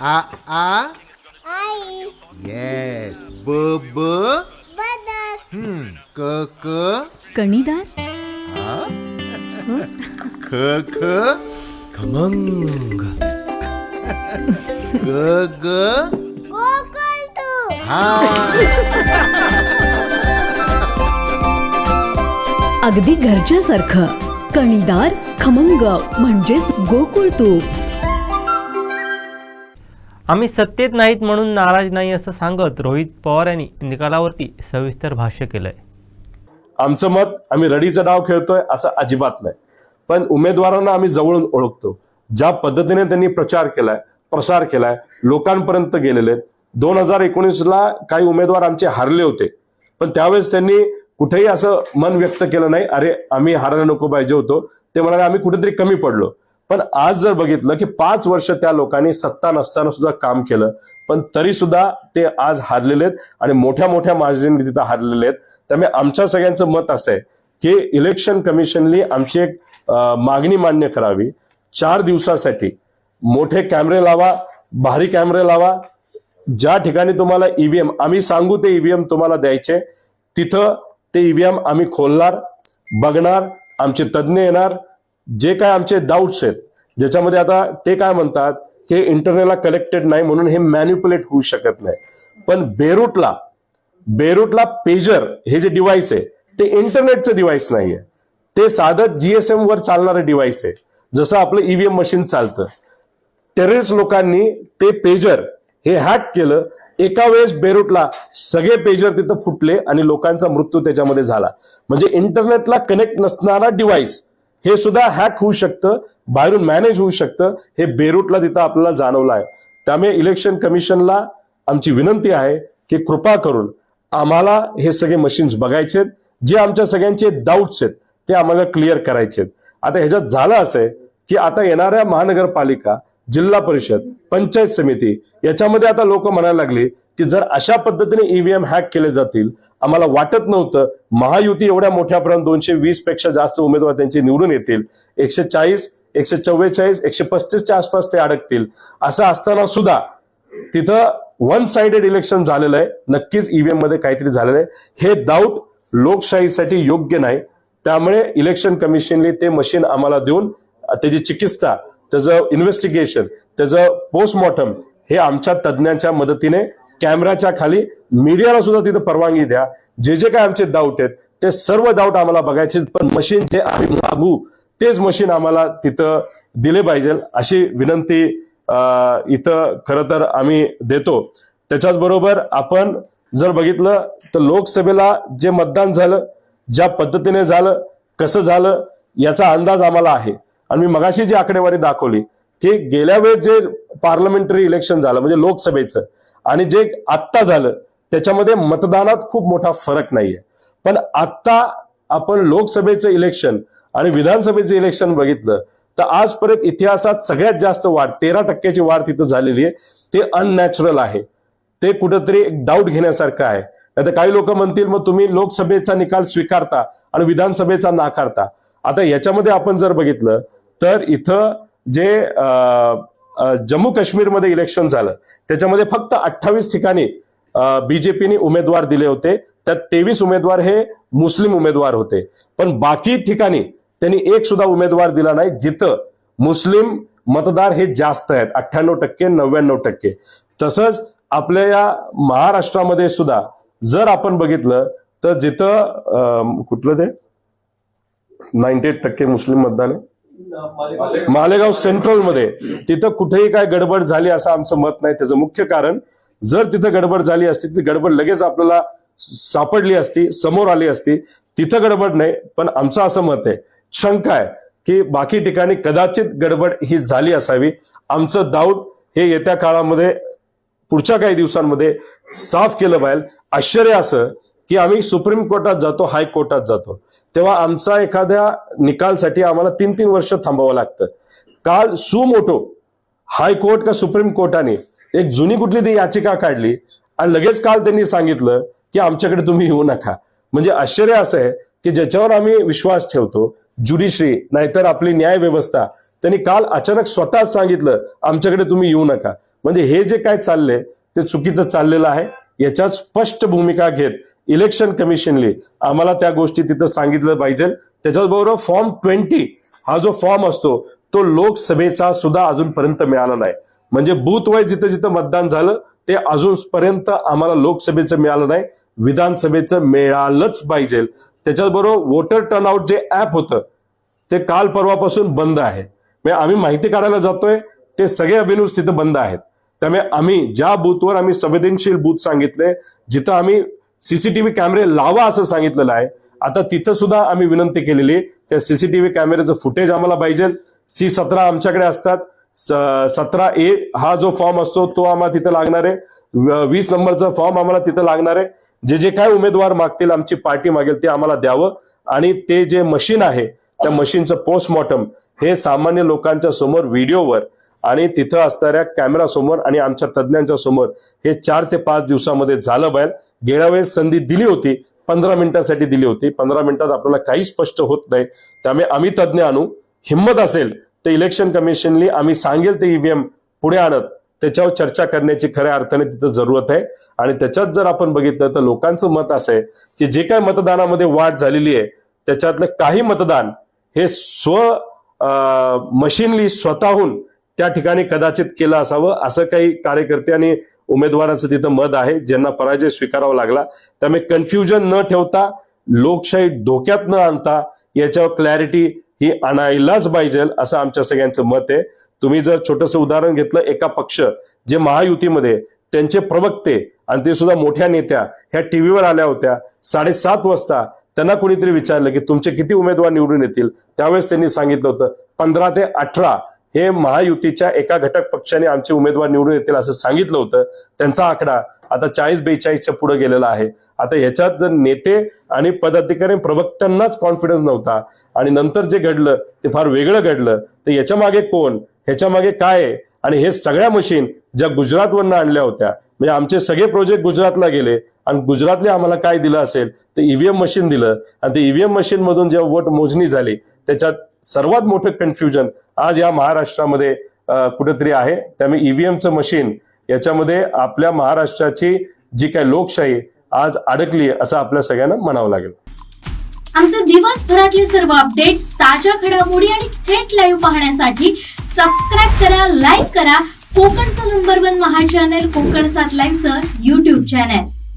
आ आ आई. Yes. ब ब बदक. क क कणीदार. ख ख खमंग. ग ग गोकुळतू. हा. अगदी घरच्यासारखं कणीदार खमंग म्हणजेच गोकुळ तूप. आम्ही सत्तेत नाहीत म्हणून नाराज नाही असं सांगत रोहित पवार यांनी निकालावरती सविस्तर भाष्य केलंय. आमचं मत आम्ही रडीचा डाव खेळतोय असं अजिबात नाही, पण उमेदवारांना आम्ही जवळून ओळखतो. ज्या पद्धतीने त्यांनी प्रचार केलाय, प्रसार केलाय, लोकांपर्यंत गेलेले. 2019ला काही उमेदवार आमचे हारले होते, पण त्यावेळेस त्यांनी कुठेही असं मन व्यक्त केलं नाही, अरे आम्ही हारायला नको पाहिजे होतो. ते म्हणाले आम्ही कुठेतरी कमी पडलो. पण आज जर बघितलं की 5 वर्ष त्या लोकांनी सत्ता नसताना सुद्धा काम केलं, पण तरी सुद्धा ते आज हारलेले आहेत आणि मोठ्या मोठ्या मार्जिनने तिथं हारलेले आहेत. त्यामुळे आमच्या सगळ्यांचं मत असं आहे की इलेक्शन कमिशननी आमची एक मागणी मान्य करावी. 4 दिवसासाठी मोठे कॅमेरे लावा, भारी कॅमेरे लावा. ज्या ठिकाणी तुम्हाला ईव्हीएम आम्ही सांगू ते ईव्हीएम तुम्हाला द्यायचे, तिथं ते ईव्हीएम आम्ही खोलणार, बघणार, आमचे तज्ज्ञ येणार. जे काय आमचे डाऊट्स आहेत, ज्याच्यामध्ये आता ते काय म्हणतात की इंटरनेटला कलेक्टेड नाही म्हणून हे मॅन्युप्युलेट होऊ शकत नाही, पण बेरूटला पेजर हे जे डिव्हाइस आहे ते इंटरनेटचं डिव्हाइस नाहीये, ते साधं जीएसएम वर चालणारं डिव्हाइस आहे, जसं आपलं ईव्हीएम मशीन चालतं. टेररिस्ट लोकांनी ते पेजर हे हॅक केलं. एका वेळेस बेरूटला सगळे पेजर तिथं फुटले आणि लोकांचा मृत्यू त्याच्यामध्ये झाला. म्हणजे इंटरनेटला कनेक्ट नसणारा डिव्हाइस हे सुद्धा हॅक होऊ शकतं, बाहेरून मॅनेज होऊ शकतं. हे बेरूटला तिथं आपल्याला जाणवलं आहे. त्यामुळे इलेक्शन कमिशनला आमची विनंती आहे की कृपा करून आम्हाला हे सगळे मशीन्स बघायचेत, जे आमच्या सगळ्यांचे डाऊट्स आहेत ते आम्हाला क्लिअर करायचेत. आता ह्याच्यात झालं असं आहे की आता येणाऱ्या महानगरपालिका, जिल्हा परिषद, पंचायत समिती याच्यामध्ये आता लोक म्हणायला लागली की जर अशा पद्धतीने ईव्हीएम हॅक केले जातील, आम्हाला वाटत नव्हतं महायुती एवढ्या मोठ्यापर्यंत 220 पेक्षा जास्त उमेदवार त्यांचे निवडून येतील, 140, 144, 135च्या आसपास ते अडकतील. असं असताना सुद्धा तिथं वन साइडेड इलेक्शन झालेलं आहे. नक्कीच ईव्हीएम मध्ये काहीतरी झालेलं आहे. हे डाऊट लोकशाहीसाठी योग्य नाही. त्यामुळे इलेक्शन कमिशनने ते मशीन आम्हाला देऊन त्याची चिकित्सा, त्याचं इन्व्हेस्टिगेशन, त्याचं पोस्टमॉर्टम हे आमच्या तज्ज्ञांच्या मदतीने कॅमेराच्या खाली मीडियाला सुद्धा तिथं परवानगी द्या. जे जे काय आमचे डाऊट आहेत ते सर्व डाऊट आम्हाला बघायचे, पण मशीन जे आम्ही मागू तेच मशीन आम्हाला तिथं दिले पाहिजे अशी विनंती इथं खरं तर आम्ही देतो. त्याच्याच बरोबर आपण जर बघितलं तर लोकसभेला जे मतदान झालं, ज्या पद्धतीने झालं, कसं झालं याचा अंदाज आम्हाला आहे. आणि मी मगाशी जी आकडेवारी दाखवली की गेल्या वेळेस जे पार्लमेंटरी इलेक्शन झालं म्हणजे लोकसभेचं आणि जे आत्ता झालं त्याच्यामध्ये मतदानात खूप मोठा फरक नाहीये. पण आत्ता आपण लोकसभेचं इलेक्शन आणि विधानसभेचं इलेक्शन बघितलं तर आजपर्यंत इतिहासात सगळ्यात जास्त वाढ 13% वाढ तिथं झालेली आहे. ते अननॅचरल आहे. ते कुठंतरी एक डाऊट घेण्यासारखं आहे. नाही तर काही लोक म्हणतील मग तुम्ही लोकसभेचा निकाल स्वीकारता आणि विधानसभेचा नाकारता. आता याच्यामध्ये आपण जर बघितलं तर इथं जे जम्मू काश्मीरमध्ये इलेक्शन झालं त्याच्यामध्ये फक्त 28 ठिकाणी बीजेपीने उमेदवार दिले होते. त्यात 23 उमेदवार हे मुस्लिम उमेदवार होते. पण बाकी ठिकाणी त्यांनी एक सुद्धा उमेदवार दिला नाही जिथं मुस्लिम मतदार हे जास्त आहेत, 98%, 99%. तसंच आपल्या या महाराष्ट्रामध्ये सुद्धा जर आपण बघितलं तर जिथं कुठलं ते 98% मुस्लिम मतदान आहे मालेगाव सेंट्रल मध्ये, तिथं कुठेही काय गडबड झाली असं आमचं मत नाही. त्याचं मुख्य कारण जर तिथं गडबड झाली असती ती गडबड लगेच आपल्याला सापडली असती, समोर आली असती. तिथं गडबड नाही. पण आमचं असं मत आहे, शंका आहे की बाकी ठिकाणी कदाचित गडबड ही झाली असावी. आमचं डाऊट हे येत्या काळामध्ये पुढच्या काही दिवसांमध्ये साफ केलं पाहिजे. आश्चर्य असं की आम्ही सुप्रीम कोर्टात जातो, हायकोर्टात जातो, तेव्हा आमचा एखाद्या निकालसाठी आम्हाला 3-3 वर्ष थांबावं लागतं. काल सुमोटो हायकोर्ट का सुप्रीम कोर्टाने एक जुनी कुठली ती याचिका काढली आणि लगेच काल त्यांनी सांगितलं की आमच्याकडे तुम्ही येऊ नका. म्हणजे आश्चर्य असं आहे की ज्याच्यावर आम्ही विश्वास ठेवतो, ज्युडिशरी नाहीतर आपली न्याय व्यवस्था, त्यांनी काल अचानक स्वतःच सांगितलं आमच्याकडे तुम्ही येऊ नका. म्हणजे हे जे काय चाललंय ते चुकीचं चाललेलं आहे. याच्यात स्पष्ट भूमिका घेत इलेक्शन कमिशनने आम्हाला त्या गोष्टी तिथं सांगितलं पाहिजे. त्याच्याबरोबर फॉर्म 20 हा जो फॉर्म असतो तो लोकसभेचा सुद्धा अजूनपर्यंत मिळाला नाही. म्हणजे बूथ वाईज जिथं जिथं मतदान झालं ते अजूनपर्यंत आम्हाला लोकसभेचं मिळालं नाही, विधानसभेचं मिळालंच पाहिजे. त्याच्याबरोबर वोटर टर्नआउट जे ऍप होतं ते काल परवापासून बंद आहे. म्हणजे आम्ही माहिती काढायला जातोय ते सगळे अव्हेन्यूज तिथं बंद आहेत. त्यामुळे आम्ही ज्या बूथवर आम्ही संवेदनशील बूथ सांगितले, जिथं आम्ही सीसीटीव्ही कॅमेरे लावा असं सांगितलेलं आहे, आता तिथं सुद्धा आम्ही विनंती केलेली त्या सीसीटीव्ही कॅमेऱ्याचं फुटेज आम्हाला पाहिजे. C17 आमच्याकडे असतात. 17A हा जो फॉर्म असतो तो आम्हाला तिथं लागणार आहे. 20 नंबरचा फॉर्म आम्हाला तिथं लागणार आहे. जे काय उमेदवार मागतील, आमची पार्टी मागेल ते आम्हाला द्यावं. आणि ते जे मशीन आहे त्या मशीनचं पोस्टमॉर्टम हे सामान्य लोकांच्या समोर व्हिडिओवर आणि तिथं असणाऱ्या कॅमेरा समोर आणि आमच्या तज्ज्ञांच्या समोर हे 4 ते 5 दिवसामध्ये झालं पाहिजे. गेल्या वेळेस संधी दिली होती, 15 मिनिटांसाठी दिली होती. 15 मिनिटात आपल्याला काही स्पष्ट होत नाही. त्यामुळे आम्ही तज्ज्ञ आणू, हिंमत असेल तर इलेक्शन कमिशनली आम्ही सांगेल ते ईव्हीएम पुढे आणत त्याच्यावर चर्चा करण्याची खऱ्या अर्थाने तिथं जरूरत आहे. आणि त्याच्यात जर आपण बघितलं तर लोकांचं मत असं आहे की जे काय मतदानामध्ये वाढ झालेली आहे त्याच्यातलं काही मतदान हे मशीनली स्वतःहून त्या ठिकाणी कदाचित केलं असावं, असं काही कार्यकर्ते आणि उमेदवारांचं तिथं मत आहे ज्यांना पराजय स्वीकारावा लागला. त्यामुळे कन्फ्युजन न ठेवता, लोकशाही धोक्यात न आणता याच्यावर क्लॅरिटी ही आणायलाच पाहिजे असं आमच्या सगळ्यांचं मत आहे. तुम्ही जर छोटंसं उदाहरण घेतलं, एका पक्ष जे महायुतीमध्ये त्यांचे प्रवक्ते आणि ते सुद्धा मोठ्या नेत्या ह्या टीव्हीवर आल्या होत्या 7:30 वाजता. त्यांना कोणीतरी विचारलं की तुमचे किती उमेदवार निवडून येतील, त्यावेळेस त्यांनी सांगितलं होतं 15 ते 18 हे महायुतीच्या एका घटक पक्षाने आमचे उमेदवार निवडून येतील असं सांगितलं होतं. त्यांचा आकडा आता 40-42च्या पुढे गेलेला आहे. आता ह्याच्यात जर नेते आणि पदाधिकारी प्रवक्त्यांनाच कॉन्फिडन्स नव्हता आणि नंतर जे घडलं ते फार वेगळं घडलं, तर याच्या मागे कोण, ह्याच्या मागे काय आहे? आणि हे सगळ्या मशीन ज्या गुजरातवरनं आणल्या होत्या, म्हणजे आमचे सगळे प्रोजेक्ट गुजरातला गेले आणि गुजरातले आम्हाला काय दिलं असेल तर ईव्हीएम मशीन दिलं. आणि ते ईव्हीएम मशीन मधून जेव्हा वोट मोजणी झाली त्याच्यात सर्वात मोठं कन्फ्युजन आज या महाराष्ट्रामध्ये कुठेतरी आहे. त्यामुळे ईव्हीएमचं मशीन याच्यामध्ये आपल्या महाराष्ट्राची जी काही लोकशाही आज अडकली असं आपल्या सगळ्यांना म्हणावं लागेल. आमचे दिवसभरातले सर्व अपडेट्स, ताज्या घडामोडी आणि थेट लाईव्ह पाहण्यासाठी सबस्क्राईब करा, लाईक करा कोकणचं नंबर 1 महा चॅनल कोकण 7 लाईव्हचं YouTube चॅनल.